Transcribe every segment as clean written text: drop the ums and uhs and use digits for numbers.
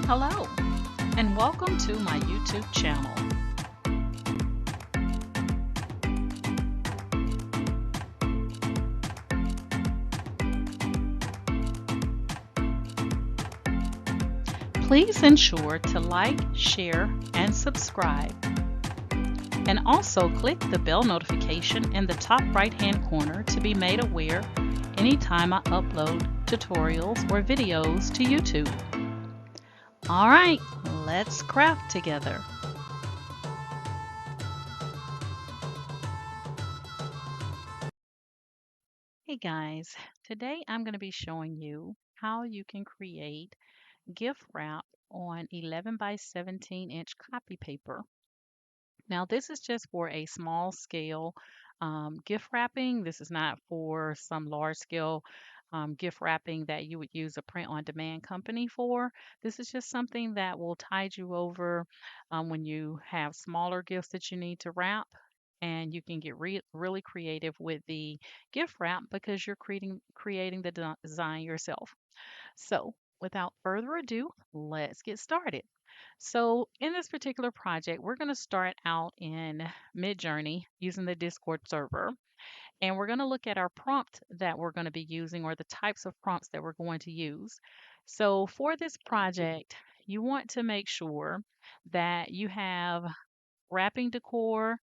Hello, and welcome to my YouTube channel. Please ensure to like, share, and subscribe. And also click the bell notification in the top right-hand corner to be made aware anytime I upload tutorials or videos to YouTube. All right, let's craft together. Hey guys, today I'm going to be showing you how you can create gift wrap on 11 by 17 inch copy paper. Now, this is just for a small scale gift wrapping. This is not for some large scale gift wrapping that you would use a print on demand company for. This is just something that will tide you over when you have smaller gifts that you need to wrap. And you can get really creative with the gift wrap because you're creating the design yourself. So, without further ado, let's get started. So, in this particular project, we're going to start out in Midjourney using the Discord server, and we're going to look at our prompt that we're going to be using or the types of prompts that we're going to use. So, for this project, you want to make sure that you have wrapping decor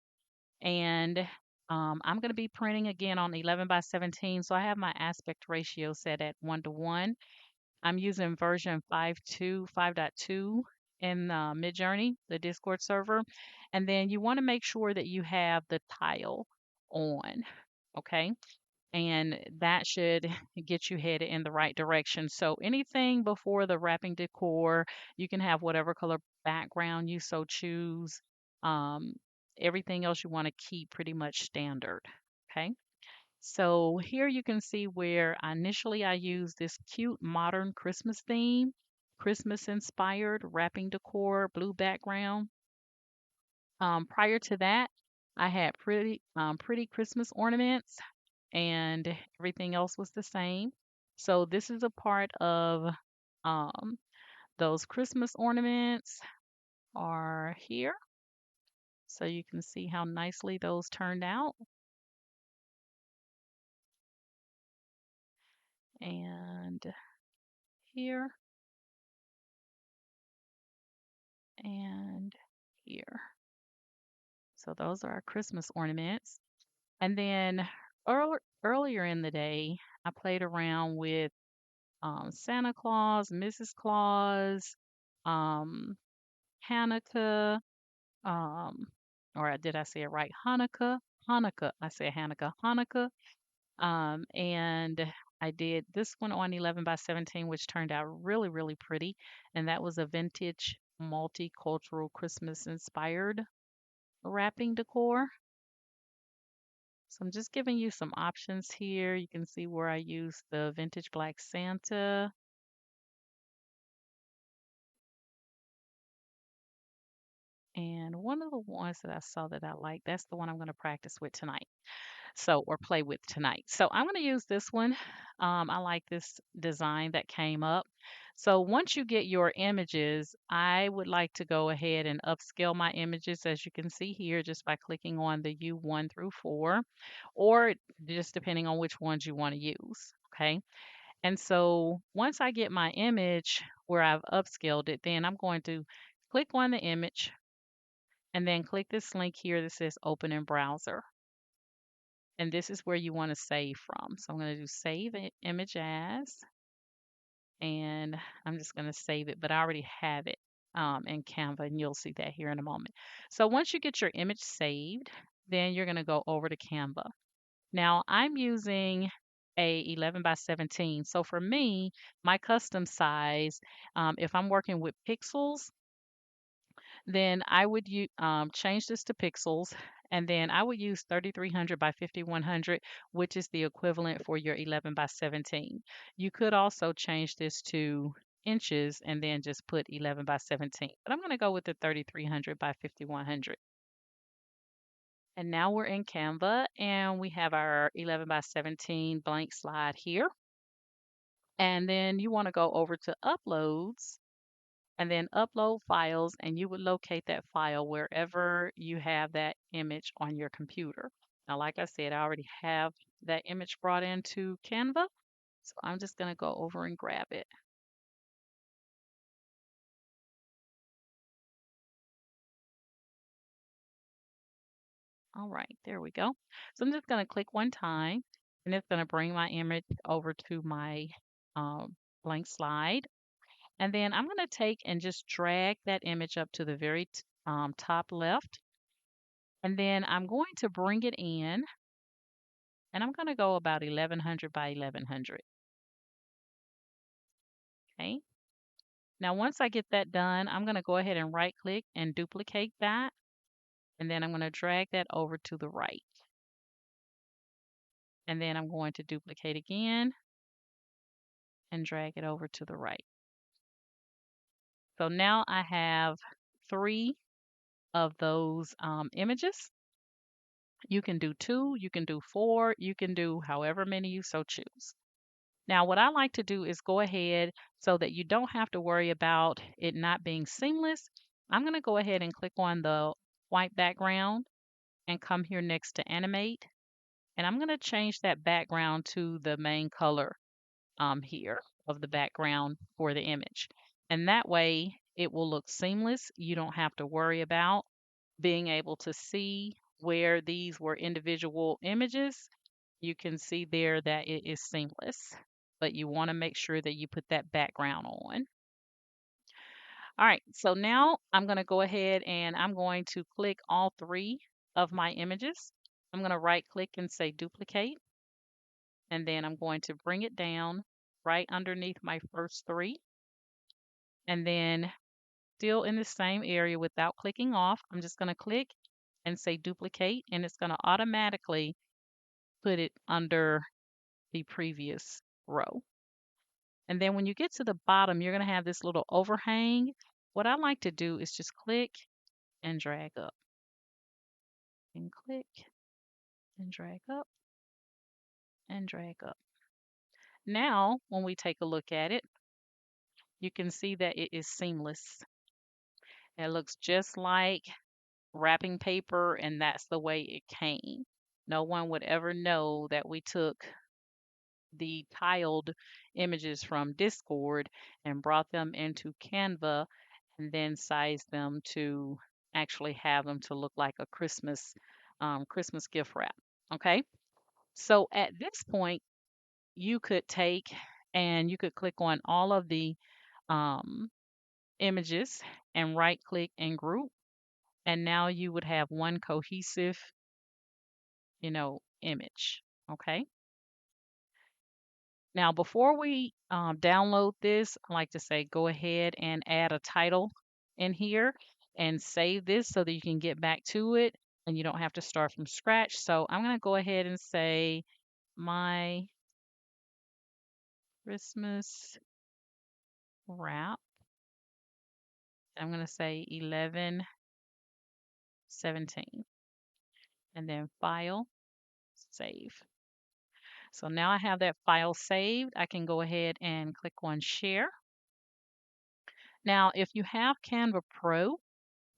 and I'm going to be printing again on 11 by 17, so I have my aspect ratio set at 1:1. I'm using version 5.2 in Midjourney, the Discord server. And then you want to make sure that you have the tile on, okay? And that should get you headed in the right direction. So anything before the wrapping decor, you can have whatever color background you so choose. Um, Everything else you want to keep pretty much standard, okay? So here you can see where initially I used this cute modern Christmas theme, Christmas inspired wrapping decor, blue background. Prior to that, I had pretty Christmas ornaments and everything else was the same. So this is a part of um, those Christmas ornaments are here. So you can see how nicely those turned out. And here and here. So those are our Christmas ornaments. And then earlier in the day, I played around with Santa Claus, Mrs. Claus, um, Hanukkah, um, or did I say it right? Hanukkah, Hanukkah. I said Hanukkah, Hanukkah. And I did this one on 11 by 17, which turned out really pretty. And that was a vintage multicultural Christmas inspired wrapping decor. So I'm just giving you some options here. You can see where I use the vintage black Santa. And one of the ones that I saw that I like, that's the one I'm going to practice with tonight. So, or play with tonight. So I'm going to use this one. I like this design that came up. So once you get your images, I would like to go ahead and upscale my images, as you can see here, just by clicking on the U1 through 4, or just depending on which ones you want to use. Okay. And so once I get my image where I've upscaled it, then I'm going to click on the image and then click this link here that says open in browser. And this is where you want to save from. So I'm going to do save image as, and I'm just going to save it, but I already have it in Canva, and you'll see that here in a moment. So once you get your image saved, then you're going to go over to Canva. Now I'm using a 11 by 17. So for me, my custom size, if I'm working with pixels, then I would change this to pixels, and then I would use 3300 by 5100, which is the equivalent for your 11 by 17. You could also change this to inches and then just put 11 by 17, but I'm going to go with the 3300 by 5100. And now we're in Canva and we have our 11 by 17 blank slide here. And then you want to go over to uploads and then upload files, and you would locate that file wherever you have that image on your computer. Now, like I said, I already have that image brought into Canva, so I'm just going to go over and grab it. All right, there we go. So I'm just going to click one time, and it's going to bring my image over to my blank slide. And then I'm going to take and just drag that image up to the very top left. And then I'm going to bring it in, and I'm going to go about 1100 by 1100. Okay. Now, once I get that done, I'm going to go ahead and right click and duplicate that. And then I'm going to drag that over to the right. And then I'm going to duplicate again and drag it over to the right. So now I have 3 of those images. You can do 2, you can do 4, you can do however many you so choose. Now, what I like to do is go ahead so that you don't have to worry about it not being seamless. I'm going to go ahead and click on the white background and come here next to animate. And I'm going to change that background to the main color here of the background for the image. And that way it will look seamless. You don't have to worry about being able to see where these were individual images. You can see there that it is seamless, but you want to make sure that you put that background on. All right, so now I'm going to go ahead and I'm going to click all 3 of my images. I'm going to right click and say duplicate, and then I'm going to bring it down right underneath my first 3. And then still in the same area without clicking off, I'm just going to click and say duplicate, and it's going to automatically put it under the previous row. And then when you get to the bottom, you're going to have this little overhang. What I like to do is just click and drag up, and click and drag up and drag up. Now, when we take a look at it, you can see that it is seamless. It looks just like wrapping paper, and that's the way it came. No one would ever know that we took the tiled images from Discord and brought them into Canva and then sized them to actually have them to look like a Christmas gift wrap. Okay, so at this point, you could take and you could click on all of the um, images and right click and group, and now you would have one cohesive, image. Okay. Now, before we download this, I like to say go ahead and add a title in here and save this so that you can get back to it and you don't have to start from scratch. So I'm going to go ahead and say my Christmas wrap. I'm going to say 11/17 and then file, save. So now I have that file saved. I can go ahead and click on share. Now, if you have Canva Pro,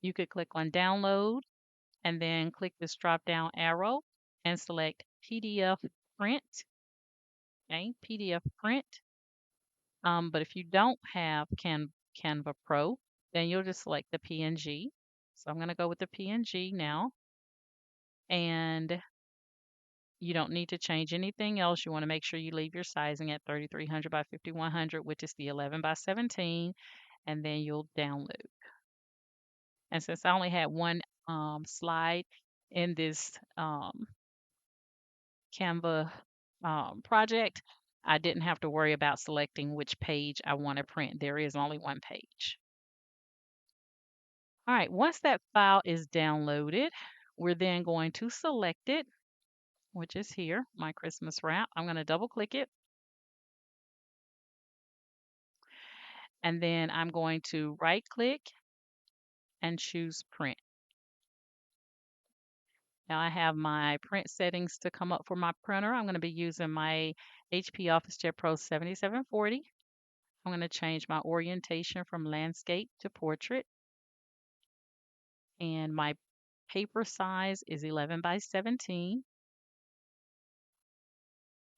you could click on download and then click this drop down arrow and select PDF print. Okay, PDF print. But if you don't have Canva Pro, then you'll just select the PNG. So I'm going to go with the PNG now. And you don't need to change anything else. You want to make sure you leave your sizing at 3300 by 5100, which is the 11/17, and then you'll download. And since I only had one slide in this Canva project, I didn't have to worry about selecting which page I want to print. There is only one page. All right, once that file is downloaded, we're then going to select it, which is here, my Christmas wrap. I'm going to double click it. And then I'm going to right click and choose print. Now I have my print settings to come up for my printer. I'm going to be using my HP OfficeJet Pro 7740. I'm going to change my orientation from landscape to portrait. And my paper size is 11 by 17.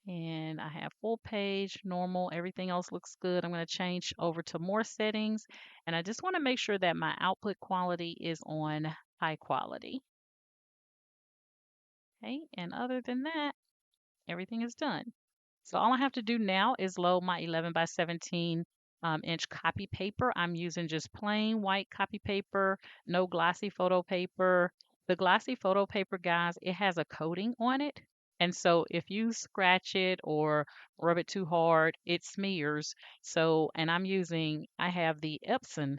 And I have full page, normal, everything else looks good. I'm going to change over to more settings. And I just want to make sure that my output quality is on high quality. Okay, and other than that, everything is done. So all I have to do now is load my 11 by 17 inch copy paper. I'm using just plain white copy paper, no glossy photo paper. The glossy photo paper, guys, it has a coating on it. And so if you scratch it or rub it too hard, it smears. So, and I have the Epson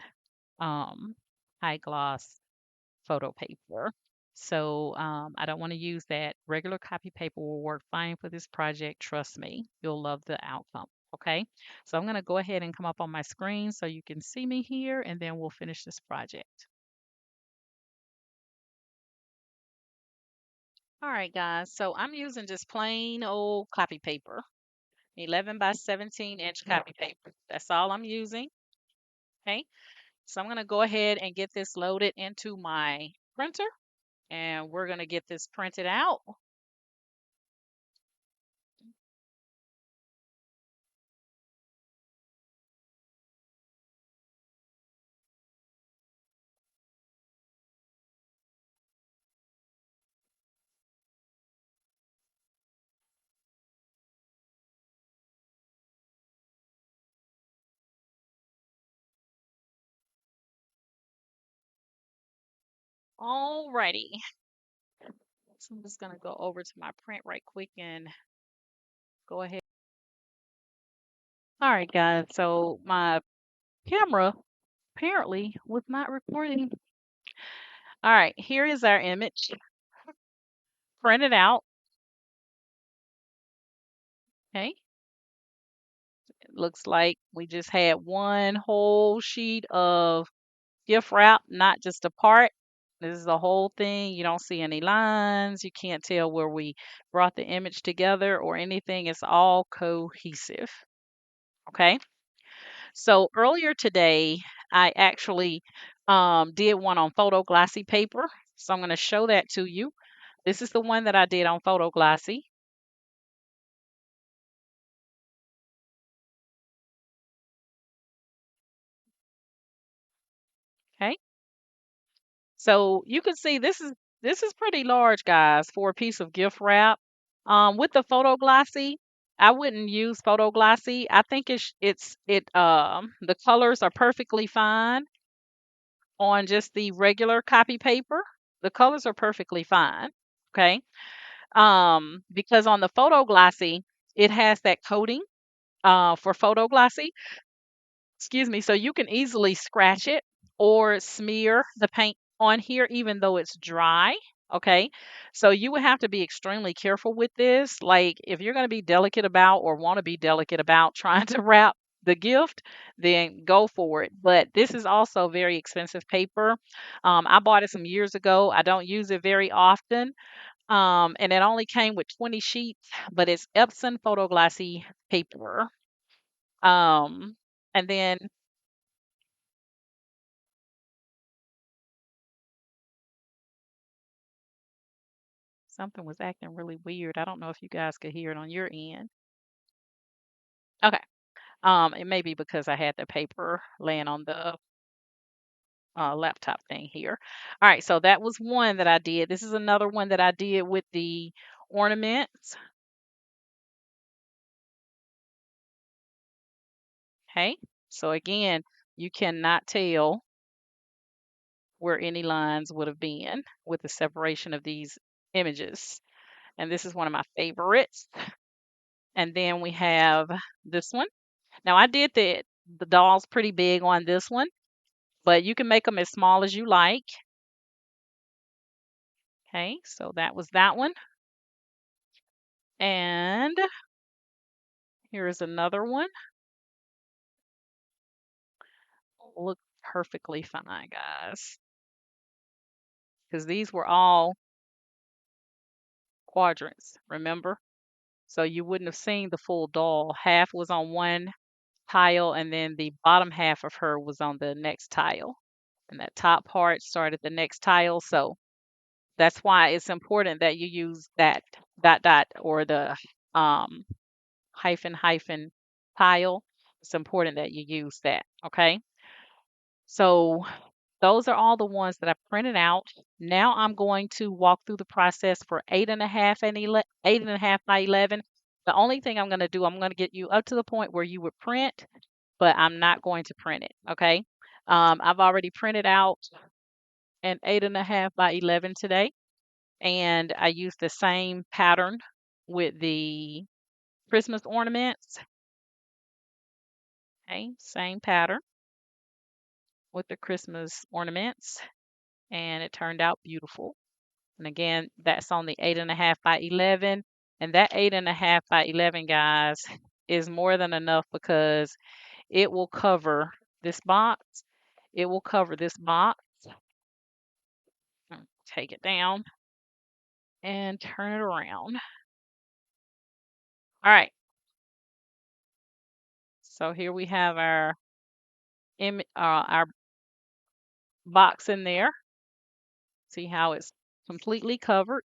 high gloss photo paper. So I don't want to use that. Regular copy paper will work fine for this project. Trust me, you'll love the outcome. Okay, so I'm going to go ahead and come up on my screen so you can see me here, and then we'll finish this project. All right, guys, so I'm using just plain old copy paper, 11 by 17 inch copy paper. That's all I'm using. Okay, so I'm going to go ahead and get this loaded into my printer, and we're going to get this printed out. Alrighty. So I'm just gonna go over to my print right quick and go ahead. All right, guys. So my camera apparently was not recording. All right, here is our image printed out. Okay. It looks like we just had one whole sheet of gift wrap, not just a part. This is the whole thing. You don't see any lines. You can't tell where we brought the image together or anything. It's all cohesive. Okay. So earlier today, I actually did one on photo glossy paper. So I'm going to show that to you. This is the one that I did on photo glossy. Okay. So you can see this is pretty large, guys, for a piece of gift wrap. With the photo glossy, I wouldn't use photo glossy. I think the colors are perfectly fine on just the regular copy paper. The colors are perfectly fine. Okay. Because on the photo glossy, it has that coating for photo glossy. Excuse me. So you can easily scratch it or smear the paint on here, even though it's dry. Okay. So you would have to be extremely careful with this. Like if you're going to be delicate about or want to be delicate about trying to wrap the gift, then go for it. But this is also very expensive paper. I bought it some years ago. I don't use it very often. And it only came with 20 sheets, but it's Epson photo glossy paper. Um, and then something was acting really weird. I don't know if you guys could hear it on your end. Okay. It may be because I had the paper laying on the laptop thing here. All right, so that was one that I did. This is another one that I did with the ornaments. Okay. So again, you cannot tell where any lines would have been with the separation of these images. And this is one of my favorites. And then we have this one. Now I did the dolls pretty big on this one, but you can make them as small as you like. Okay, so that was that one. And here is another one. Look perfectly fine, guys, because these were all quadrants, remember? So you wouldn't have seen the full doll. Half was on one tile, and then the bottom half of her was on the next tile. And that top part started the next tile. So that's why it's important that you use that dot dot or the um, hyphen hyphen tile. It's important that you use that. Okay. So those are all the ones that I printed out. Now I'm going to walk through the process for 8.5 and 8.5 by 11. The only thing I'm going to do, I'm going to get you up to the point where you would print, but I'm not going to print it. Okay. I've already printed out an 8.5 by 11 today, and I used the same pattern with the Christmas ornaments. Okay. Same pattern with the Christmas ornaments, and it turned out beautiful. And again, that's on the 8.5 by 11. And that 8.5 by 11, guys, is more than enough because it will cover this box. It will cover this box. Take it down and turn it around. All right. So here we have our box in there. See how it's completely covered,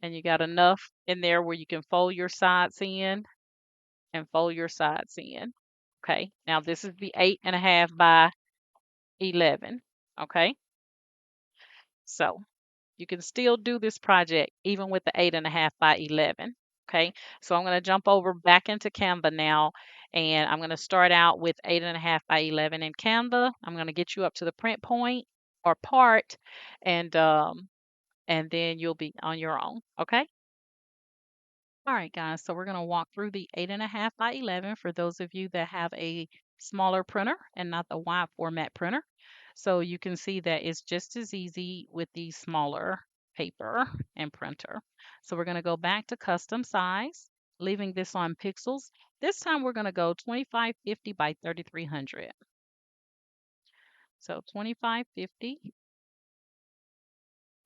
and you got enough in there where you can fold your sides in and fold your sides in. Okay, now this is the 8.5 by 11. Okay, so you can still do this project even with the 8.5 by 11. Okay, so I'm going to jump over back into Canva now, and I'm going to start out with 8.5 by 11 in Canva. I'm going to get you up to the print point or part, and then you'll be on your own. Okay. All right, guys, so we're going to walk through the 8.5 by 11 for those of you that have a smaller printer and not the wide format printer. So you can see that it's just as easy with the smaller paper and printer. So we're going to go back to custom size, leaving this on pixels. This time we're going to go 2550 by 3300. So 2550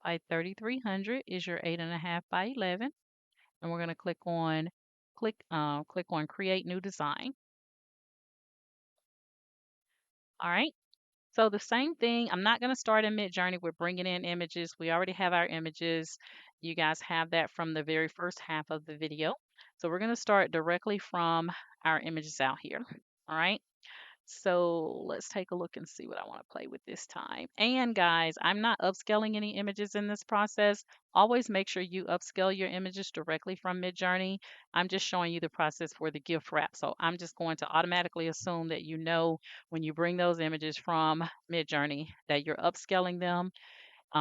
by 3300 is your 8.5 by 11. And we're going to click on create new design. All right. So the same thing, I'm not going to start in Midjourney. We're bringing in images. We already have our images. You guys have that from the very first half of the video. So we're going to start directly from our images out here. All right. So let's take a look and see what I want to play with this time. And guys, I'm not upscaling any images in this process. Always make sure you upscale your images directly from Midjourney. I'm just showing you the process for the gift wrap. So I'm just going to automatically assume that you know when you bring those images from Midjourney that you're upscaling them,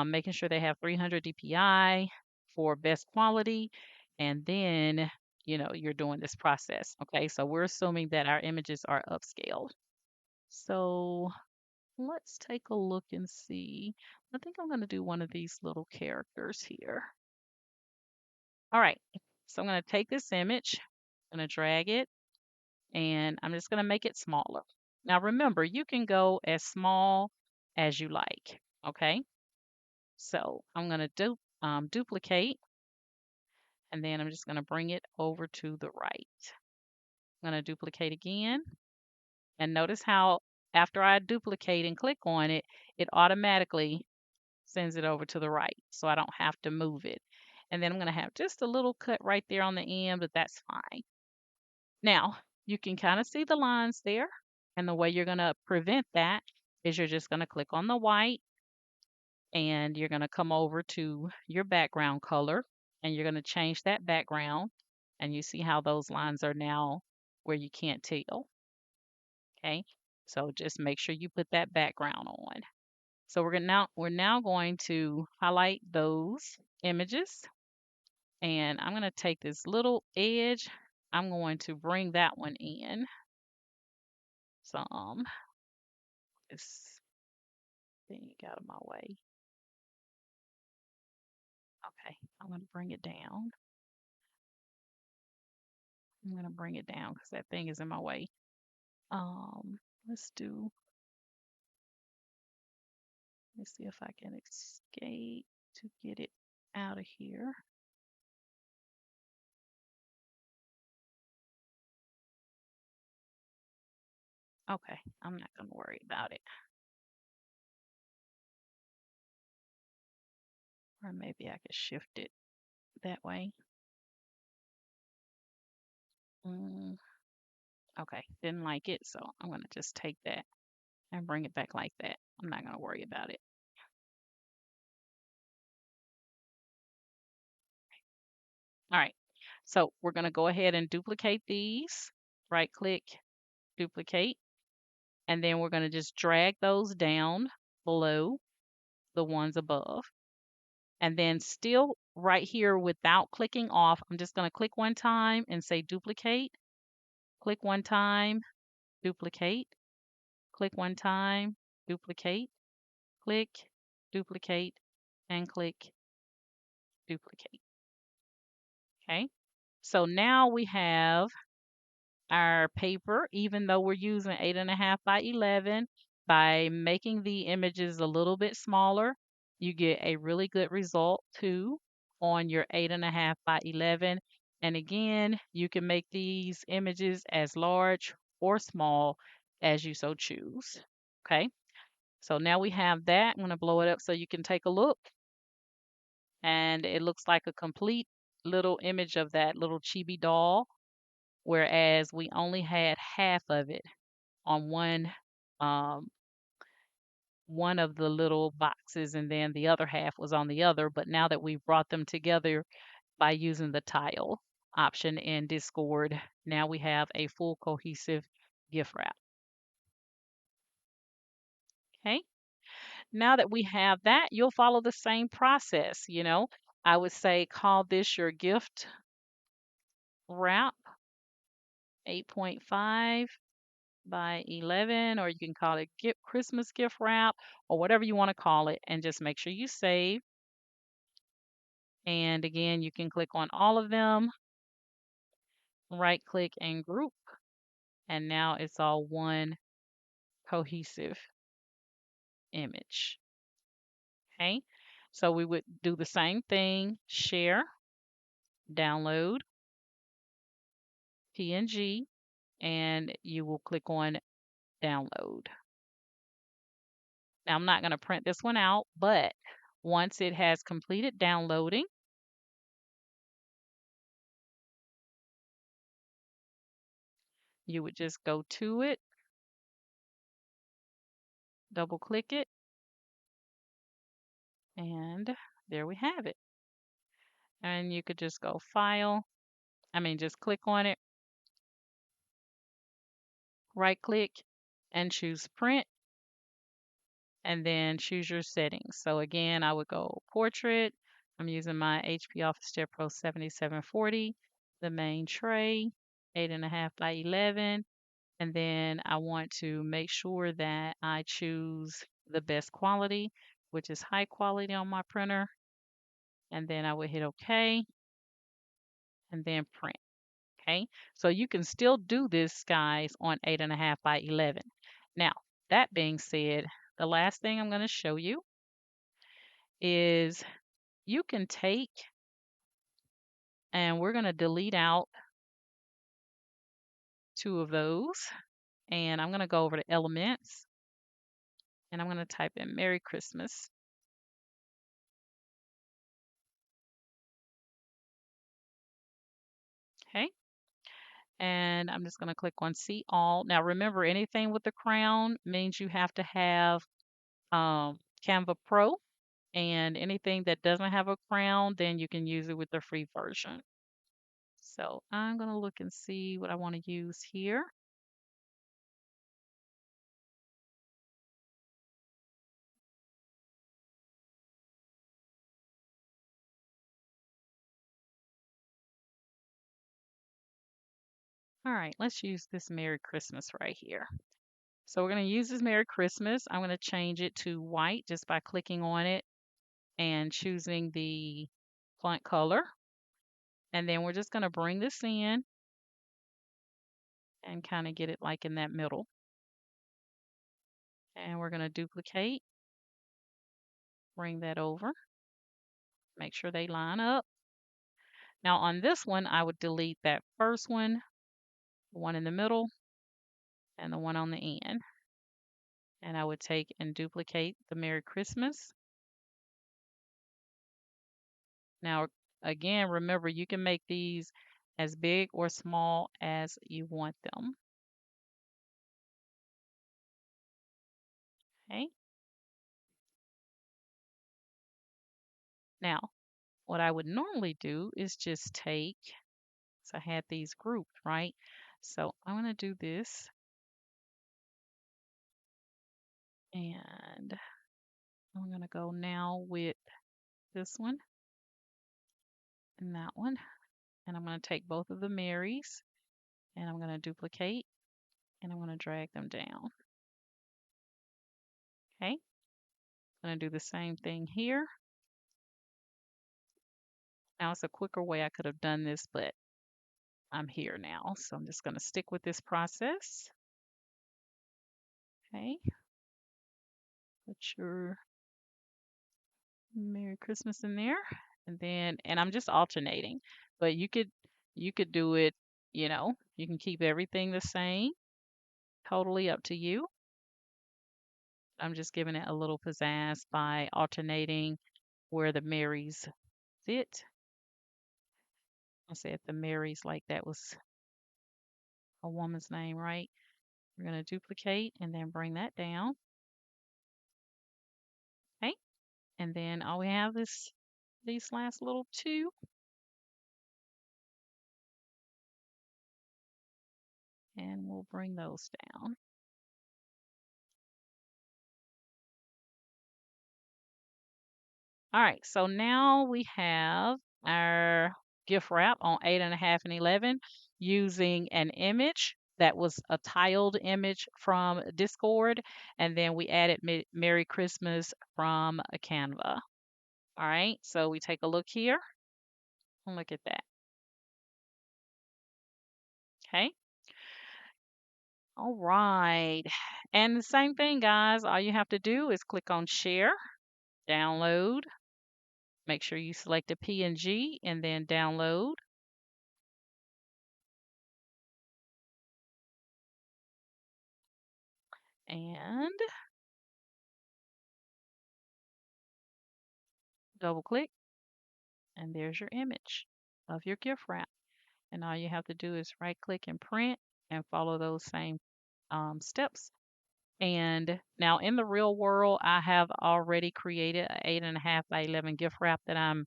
making sure they have 300 DPI for best quality, and then you're doing this process. Okay, so we're assuming that our images are upscaled. So let's take a look and see. I think I'm going to do one of these little characters here. All right, so I'm going to take this image, I'm going to drag it, and I'm just going to make it smaller. Now remember, you can go as small as you like, okay? So I'm going to duplicate, and then I'm just going to bring it over to the right. I'm going to duplicate again, and notice how after I duplicate and click on it, it automatically sends it over to the right, so I don't have to move it. And then I'm going to have just a little cut right there on the end, but that's fine. Now, you can kind of see the lines there, and the way you're going to prevent that is you're just going to click on the white, and you're going to come over to your background color, and you're going to change that background, and you see how those lines are now where you can't tell. Okay, so just make sure you put that background on. So we're now going to highlight those images, and I'm going to take this little edge. I'm going to bring that one in some. This thing out of my way. Okay, I'm going to bring it down. I'm going to bring it down because that thing is in my way. Let's see if I can escape to get it out of here. Okay, I'm not going to worry about it. Or maybe I could shift it that way. Mm, okay, didn't like it, so I'm going to just take that and bring it back like that. I'm not going to worry about it. All right, so we're going to go ahead and duplicate these. Right click, duplicate, and then we're going to just drag those down below the ones above. And then still right here without clicking off, I'm just going to click one time and say duplicate. Click one time, duplicate. Click one time, duplicate. Click, duplicate, and click, duplicate. Okay. So now we have our paper, even though we're using 8.5 by 11, by making the images a little bit smaller, you get a really good result too on your 8.5 by 11. And again, you can make these images as large or small as you so choose. Okay, so now we have that. I'm going to blow it up so you can take a look. And it looks like a complete little image of that little chibi doll, whereas we only had half of it on um, one of the little boxes, and then the other half was on the other. But now that we've brought them together by using the tile option in Discord, now we have a full cohesive gift wrap. Okay. Now that we have that, you'll follow the same process. I would say call this your gift wrap 8.5 by 11, or you can call it Christmas gift wrap, or whatever you want to call it, and just make sure you save. And again, you can click on all of them, right click and group, and now it's all one cohesive image. Okay, so we would do the same thing, share, download, PNG, and you will click on download. Now I'm not going to print this one out, but once it has completed downloading, you would just go to it, double click it, and there we have it. And you could just go file, just click on it, right click, and choose print, and then choose your settings. So again, I would go portrait. I'm using my HP OfficeJet Pro 7740, the main tray, 8.5 by 11. And then I want to make sure that I choose the best quality, which is high quality on my printer. And then I would hit OK and then print. Okay, so you can still do this, guys, on 8.5 by 11. Now, that being said, the last thing I'm going to show you is you can take, and we're going to delete out two of those, and I'm going to go over to Elements, and I'm going to type in Merry Christmas. Okay, and I'm just going to click on See All. Now, remember, anything with the crown means you have to have Canva Pro, and anything that doesn't have a crown, then you can use it with the free version. So I'm going to look and see what I want to use here. All right, let's use this Merry Christmas right here. So we're going to use this Merry Christmas. I'm going to change it to white just by clicking on it and choosing the font color. And then we're just going to bring this in and kind of get it like in that middle. And we're going to duplicate, bring that over, make sure they line up. Now on this one, I would delete that first one, the one in the middle, and the one on the end. And I would take and duplicate the Merry Christmas. Now, again, remember you can make these as big or small as you want them. Okay. Now, what I would normally do is just take, so I had these grouped, right? So I'm going to do this, and I'm going to go now with this one and that one. And I'm going to take both of the Marys, and I'm going to duplicate, and I'm going to drag them down. Okay. I'm going to do the same thing here. Now it's a quicker way I could have done this, but I'm here now. So I'm just going to stick with this process. Okay. Put your Merry Christmas in there. And I'm just alternating. But you could do it, you can keep everything the same. Totally up to you. I'm just giving it a little pizzazz by alternating where the Marys sit. I said the Marys like that was a woman's name, right? We're going to duplicate and then bring that down. Okay. And then all we have is these last little two. And we'll bring those down. All right, so now we have our gift wrap on 8.5 and 11 using an image that was a tiled image from Discord, and then we added Merry Christmas from a Canva. All right, so we take a look here and look at that. Okay. All right. And the same thing, guys. All you have to do is click on share, download. Make sure you select a PNG and then download. And double click, and there's your image of your gift wrap. And all you have to do is right click and print and follow those same steps. And now in the real world, I have already created an 8.5 by 11 gift wrap that I'm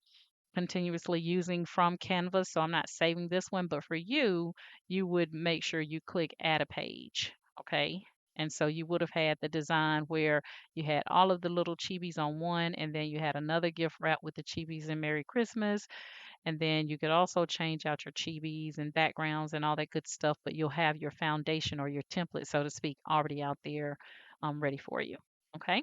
continuously using from Canva. So I'm not saving this one, but for you, you would make sure you click add a page. Okay. And so you would have had the design where you had all of the little chibis on one, and then you had another gift wrap with the chibis and Merry Christmas. And then you could also change out your chibis and backgrounds and all that good stuff, but you'll have your foundation or your template, so to speak, already out there ready for you. Okay.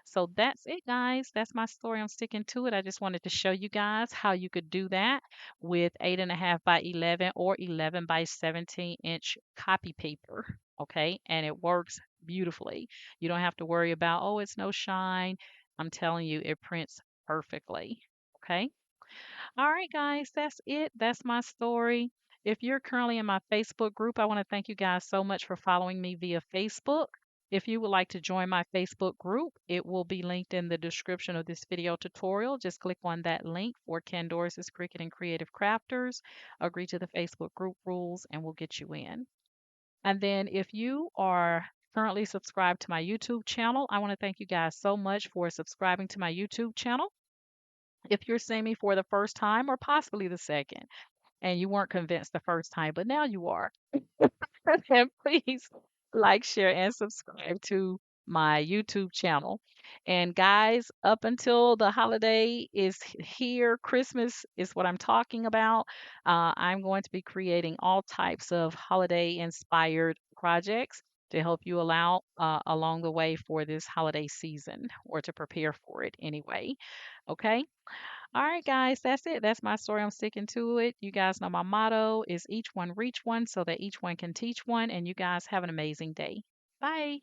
So that's it, guys. That's my story. I'm sticking to it. I just wanted to show you guys how you could do that with 8.5 by 11 or 11 by 17-inch copy paper. Okay. And it works beautifully. You don't have to worry about, oh, it's no shine. I'm telling you, it prints perfectly. Okay. All right, guys, that's it. That's my story. If you're currently in my Facebook group, I want to thank you guys so much for following me via Facebook. If you would like to join my Facebook group, it will be linked in the description of this video tutorial. Just click on that link for Candoris's Cricut and Creative Crafters. Agree to the Facebook group rules, and we'll get you in. And then if you are currently subscribed to my YouTube channel, I want to thank you guys so much for subscribing to my YouTube channel. If you're seeing me for the first time or possibly the second, and you weren't convinced the first time, but now you are, then please like, share, and subscribe to my YouTube channel. And guys, up until the holiday is here, Christmas is what I'm talking about. I'm going to be creating all types of holiday inspired projects to help you along the way for this holiday season or to prepare for it anyway. Okay. All right, guys, that's it. That's my story. I'm sticking to it. You guys know my motto is each one reach one so that each one can teach one. And you guys have an amazing day. Bye.